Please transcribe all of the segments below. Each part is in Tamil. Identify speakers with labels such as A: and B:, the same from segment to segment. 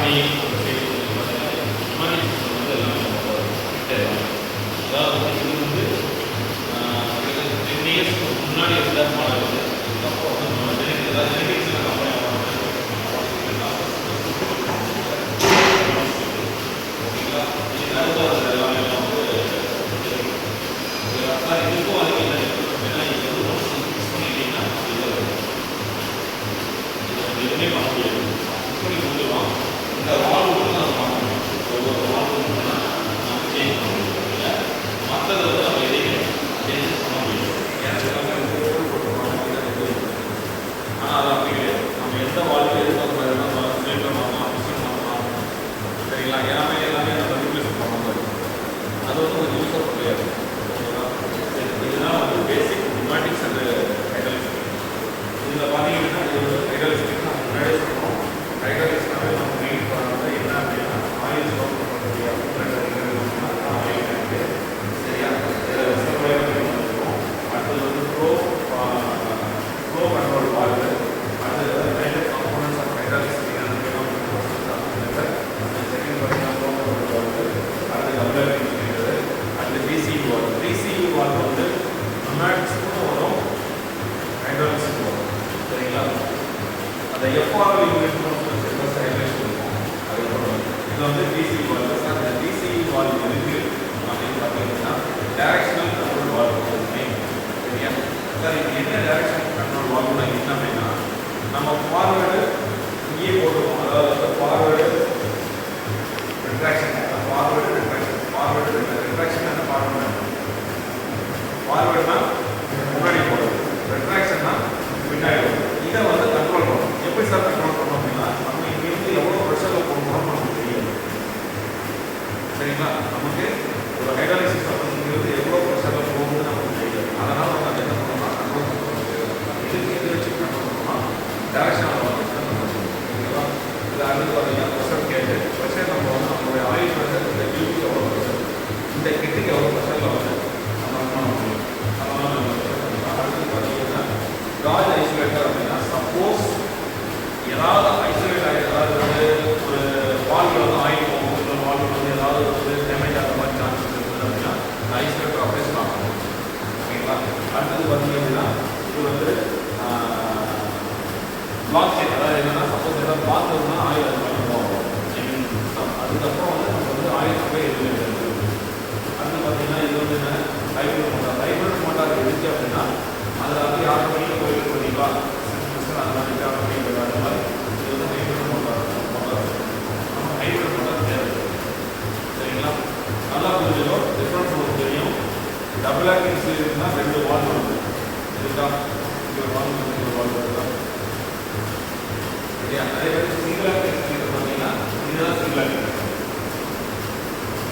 A: மணி ஒரு சைடு பார்த்தீங்கன்னா மணி வந்து எல்லாமே அதாவது இது வந்து 10 இயர்ஸ்க்கு முன்னாடி இருந்த மாடல் வந்து அப்போ வந்து நம்ம ஜெனடிக்ஸில் கம்பெனி ஓகேங்களா. இது அறுபது எல்லாமே வந்து இதுக்கும் அதுக்கு என்ன அப்படின்னா இது வந்து ஒன்ஸ் ஃபிக்ஸ் பண்ணிட்டீங்கன்னா இது எதுவுமே பண்ண முடியாது. ஃபிக்ஸ் பண்ணி கொடுத்துருவோம். இந்த வால்வு மட்டும் நம்ம பார்க்கணும். ஒவ்வொரு வால்வு மட்டும் நம்ம சேஞ்ச் பண்ண முடியும். மற்றது வந்து நம்ம எதையுமே சேஞ்ச் பண்ண முடியும். எனக்கு எல்லாமே ஆனால் அது அப்படி கிடையாது. நம்ம எந்த வால்வு எதிர்பார்க்க நம்ம சிலிண்டர் வாங்கலாம், பிஸ்டன் வாங்கலாம், சரிங்களா. எல்லாமே நம்ம ரீப்ளேஸ் பண்ண மாதிரி அது வந்து கொஞ்சம் யூஸாக முடியாது. இதுதான் வந்து பேசிக் நியூமேட்டிக்ஸ் அண்ட் ஹைட்ராலிக்ஸ். இதில் பார்த்தீங்கன்னா இது வந்து ஹைட்ராலிக்ஸ் நம்ம முன்னாடியே சொல்கிறோம். ஹைட்ராலிக்ஸ்னாவே நம்ம மெயின் பண்ணுறது என்ன அப்படின்னா ஆயில் ஸ்டோர் பண்ணக்கூடிய ஆயில் டேங்க்கு, சரியா. இருக்கும். அடுத்தது வந்து ஃப்ளோ கண்ட்ரோல் வால்வு, அடுத்தது major components of hydraulics second பார்த்தீங்கன்னா ஃப்ளோ கண்ட்ரோல் வால்வு, அடுத்தது அப்ளர் அடுத்து டிசிஇ வால்வு. டிசிஇ வால்வு வந்து நியூமேட்டிக்ஸ்க்கும் வரும், ஹைட்ராலிக்ஸ்க்கும் வரும், சரிங்களா. அந்த எஃப்ஆர்எல் யூனிட் ஹைட்ராலிக்ஸ் இருக்கும். அதுக்கப்புறம் இது வந்து டிசிஇ வால்வு. சார் இந்த டிசிஇ வால்வு இருக்கு அப்படின்னு பார்த்தீங்கன்னா டைரக்ஷனல் கண்ட்ரோல் வால்வு மெயின், சரியா. சார் இது என்ன டைரக்ஷனல் கண்ட்ரோல் வால்வுனா என்ன அப்படின்னா நம்ம ஃபார்வேர்டு இங்கேயே போட்டுருவோம். அதாவது வந்து forward retraction, forward retraction, forward retraction என்ன ஃபார்வேர்டுனா முன்னாடி போடுறது, ரிட்ராக்ஷன்னா பின்னாடி வரும். இதை வந்து கண்ட்ரோல் பண்ணணும். எப்படி சார் கண்ட்ரோல் பண்ணணும் அப்படின்னா நம்ம இங்கிருந்து எவ்வளோ ப்ரெஷரில் போகணும் நமக்கு தெரியும், சரிங்களா. நமக்கு ஒரு ஹைட்ராலிக் சிஸ்டம் இங்கிருந்து எவ்வளோ ப்ரெஷரில் போகுதுன்னு நமக்கு தெரியும். அதனால் நம்ம அதை என்ன பண்ணணும்னா கண்ட்ரோல் பண்ணணும். இதுக்கு எது வச்சு கண்ட்ரோல் பண்ணணும்னா டைரக்ஷனல் வால்வு தான் பண்ணணும், ஓகேவா. இது அடுத்து பார்த்தீங்கன்னா ப்ரெஷர் கேட்டு. ப்ரெஷர் நம்ம வந்து நம்மளுடைய ஆயில் ப்ரெஷர் இந்த டியூக்கு எவ்வளோ ப்ரெஷர், இந்த கிட்டுக்கு எவ்வளோ ப்ரெஷரில் வந்து நம்ம பண்ண முடியும். அதனால் நம்ம ப்ரெஷர் பண்ணிக்கலாம். அடுத்து பார்த்தீங்கன்னா காஜ் ஐசோலேட்டர் அப்படின்னா சப்போஸ் ஏதாவது ஐசோலேட் ஆகி ஏதாவது வந்து ஒரு வால்வில் வந்து ஆயில் போகும், இல்லை வால்வில் வந்து ஏதாவது வந்து டேமேஜ் ஆகிற மாதிரி சான்சஸ் இருக்குது அப்படின்னா இந்த ஐசோலேட்டர் அப்படியே ஸ்டாப் பண்ணும், ஓகேங்களா. அடுத்தது பார்த்தீங்க அப்படின்னா இது வந்து பிளாக் செக். அதாவது என்னென்னா சப்போஸ் ஏதாவது பிளாக் வருதுன்னா ஆயில் அது மாதிரி போகும். அதுக்கப்புறம் வந்து நம்ம வந்து ஆயில் போய் எதுவுமே இருக்குது. அடுத்து பார்த்தீங்கன்னா இது வந்து என்ன ஹைப்ரிட் மோட்டார். ஹைப்ரிட் மோட்டார் இருந்துச்சு அப்படின்னா அதில் வந்து யாரும் வெளியில் போயிட்டு போனீங்களா அதெல்லாம் நிற்காம போயிட்டு அந்த மாதிரி இது வந்து ஹைப்ரிட் மோட்டார். நம்ம ஹைப்ரிட் மோட்டார் தேவை, சரிங்களா. நல்லா புரிஞ்சுக்கோ, டிஃப்ரென்ஸ் உங்களுக்கு தெரியும். டபுள் ஆக்டிங் சீரிஸ்னா 2 வால்வு வருது, இதுதான் ஒரு வால்வு, ஒரு வால்வு வருதா, சரியா. அதே மாதிரி சிங்கிள் ஆக்டிங் சீரிஸ் பார்த்தீங்கன்னா இதுதான் சிங்கிள் ஆக்டிங்,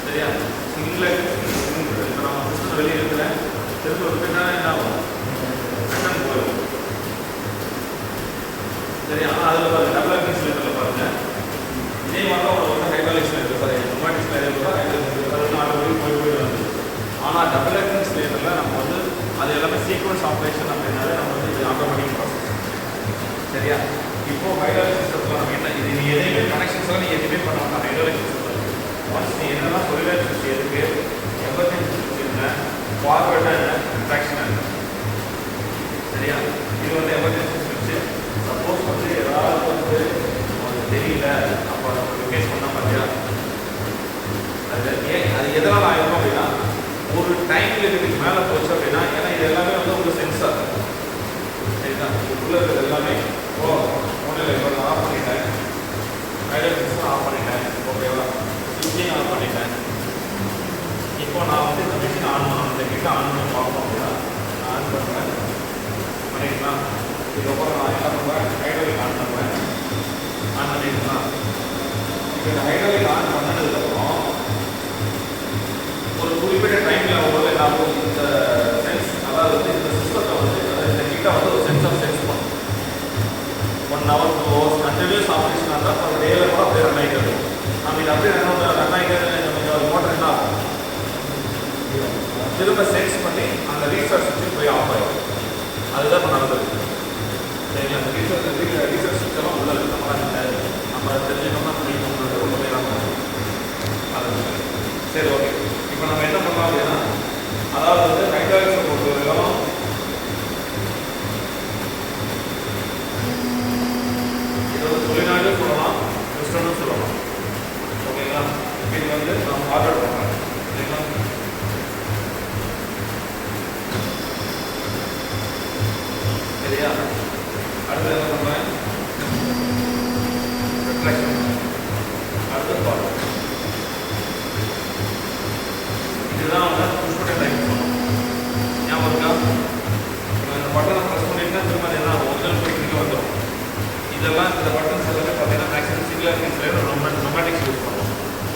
A: சரியா. சிங்கிள் ஆக்டிங் இப்போ நம்ம சிஸ்டம் வெளியே இருக்கிறேன் திரும்ப விட்டுனா என்ன ஆகும், கட்டன் போயிடும், சரியா. ஆனால் அதில் பாருங்கள் டபுள் ஆக்டிங் சிலிண்டரில் பாருங்கள் இதே மாதிரி தான் ஒரு hydraulic cylinder, sorry pneumatic cylinder கூட ஹைட்ராலிக் ஆட்டோமேட்டிக் போய் வந்து. ஆனால் டபுள் ஆக்டிங் சிலிண்டரில் நம்ம வந்து அது எல்லாமே சீக்வன்ஸ் ஆப்ரேஷன் அப்படின்னாலே நம்ம வந்து இது ஆட்டோமேட்டிக் ப்ராசஸ், சரியா. இப்போது ஹைட்ராலிக் சிஸ்டத்தில் நம்ம என்ன இது நீ எதையுமே கனெக்ஷன்ஸாக நீ எதுவுமே பண்ண மாட்டோம். ஹைட்ராலிக் சிஸ்டத்தில் ஒன்ஸ் நீ என்னெல்லாம் சொல்லிடே எதுக்கு எமர்ஜென்சி என்ன ஃபார்வேர்டு என்ன ரிட்ராக்ஷன் என்ன, சரியா. இது வந்து எமர்ஜென்சி சுவிட்சு. சப்போஸ் வந்து ஏதாவது வந்து உங்களுக்கு தெரியல அப்போ ரிப்ளேஸ் பண்ண பார்த்தியா, அது எதனால் ஆகிடும் அப்படின்னா ஒரு டைம் லிமிட்டுக்கு மேலே போச்சு அப்படின்னா, ஏன்னா இது எல்லாமே வந்து ஒரு சென்சார், சரிதான். இதுக்குள்ளே இருக்கிறது எல்லாமே ஃபோனில் இப்போ ஆஃப் பண்ணிட்டேன், ஹைட்ராலிக் சிஸ்டம் ஆஃப் பண்ணிட்டேன், ஓகேவா. சுவிட்சையும் ஆஃப் பண்ணிட்டேன். இப்போ நான் வந்து இந்த மிஷின் ஆன் பண்ணணும், இந்த கிட்ட ஆன் பண்ணி பார்ப்போம் அப்படின்னா நான் ஆன் பண்ணுறேன், பண்ணிக்கலாம். இதுக்கப்புறம் நான் என்ன பண்ணுறேன், ஹைட்ராலிக் ஆன் பண்ணுறேன், ஆன் பண்ணிக்கலாம். இப்போ இந்த ஹைட்ராலிக் ஆன் பண்ணதுக்கப்புறம் ஒரு குறிப்பிட்ட டைமில் ஒவ்வொரு என்னாகும் இந்த சென்ஸ், அதாவது இந்த சிஸ்டத்தை வந்து இந்த கிட்ட வந்து ஒரு சென்சார் சென்ஸ் பண்ணும். 1 hour 2 hours கண்டினியூஸ் ஆப்ரேஷன் இருந்தால் ஒரு டேயில் கூட அப்படியே ரன் ஆகிட்டு இருக்கும். நம்ம இது அப்படியே ரன் ஆகிட்டு நம்ம மோட்டர் என்ன ஆகும் திரும்ப சென்ஸ் பண்ணி அந்த ரீசார்ஜ் சுவிட்ச் போய் ஆஃப் ஆகிடும். அதுதான் இப்போ நடந்தது, சரிங்களா. அந்த ரீசார்ஜ் சுவிட்ச் எல்லாம் உள்ளது நம்ம தெரிஞ்சுக்கணும்னா இதெல்லாம் இந்த பட்டன்ஸ் எல்லாமே பார்த்தீங்கன்னா மேக்ஸிமம் சிங்கிள் இன்சுலேட்டர் ரொமாட்டிக்ஸ் யூஸ் பண்ணுவோம்.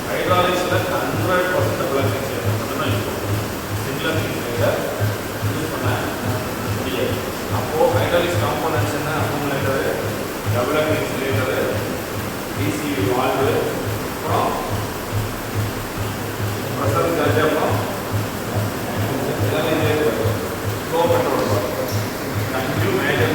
A: ஹைட்ராலிக்ஸில் 100% டபுள் இன்சுலேட்டர் மட்டும்தான் யூஸ் பண்ணுவோம். சிங்கிள் இன்சுலேட்டர் யூஸ் பண்ண முடியாது. அப்போது ஹைட்ராலிக்ஸ் காம்போனன்ட்ஸ் என்ன? அக்குமுலேட்டரு, டபுள் இன்சுலேட்டரு, டிசி வால்வு, அப்புறம்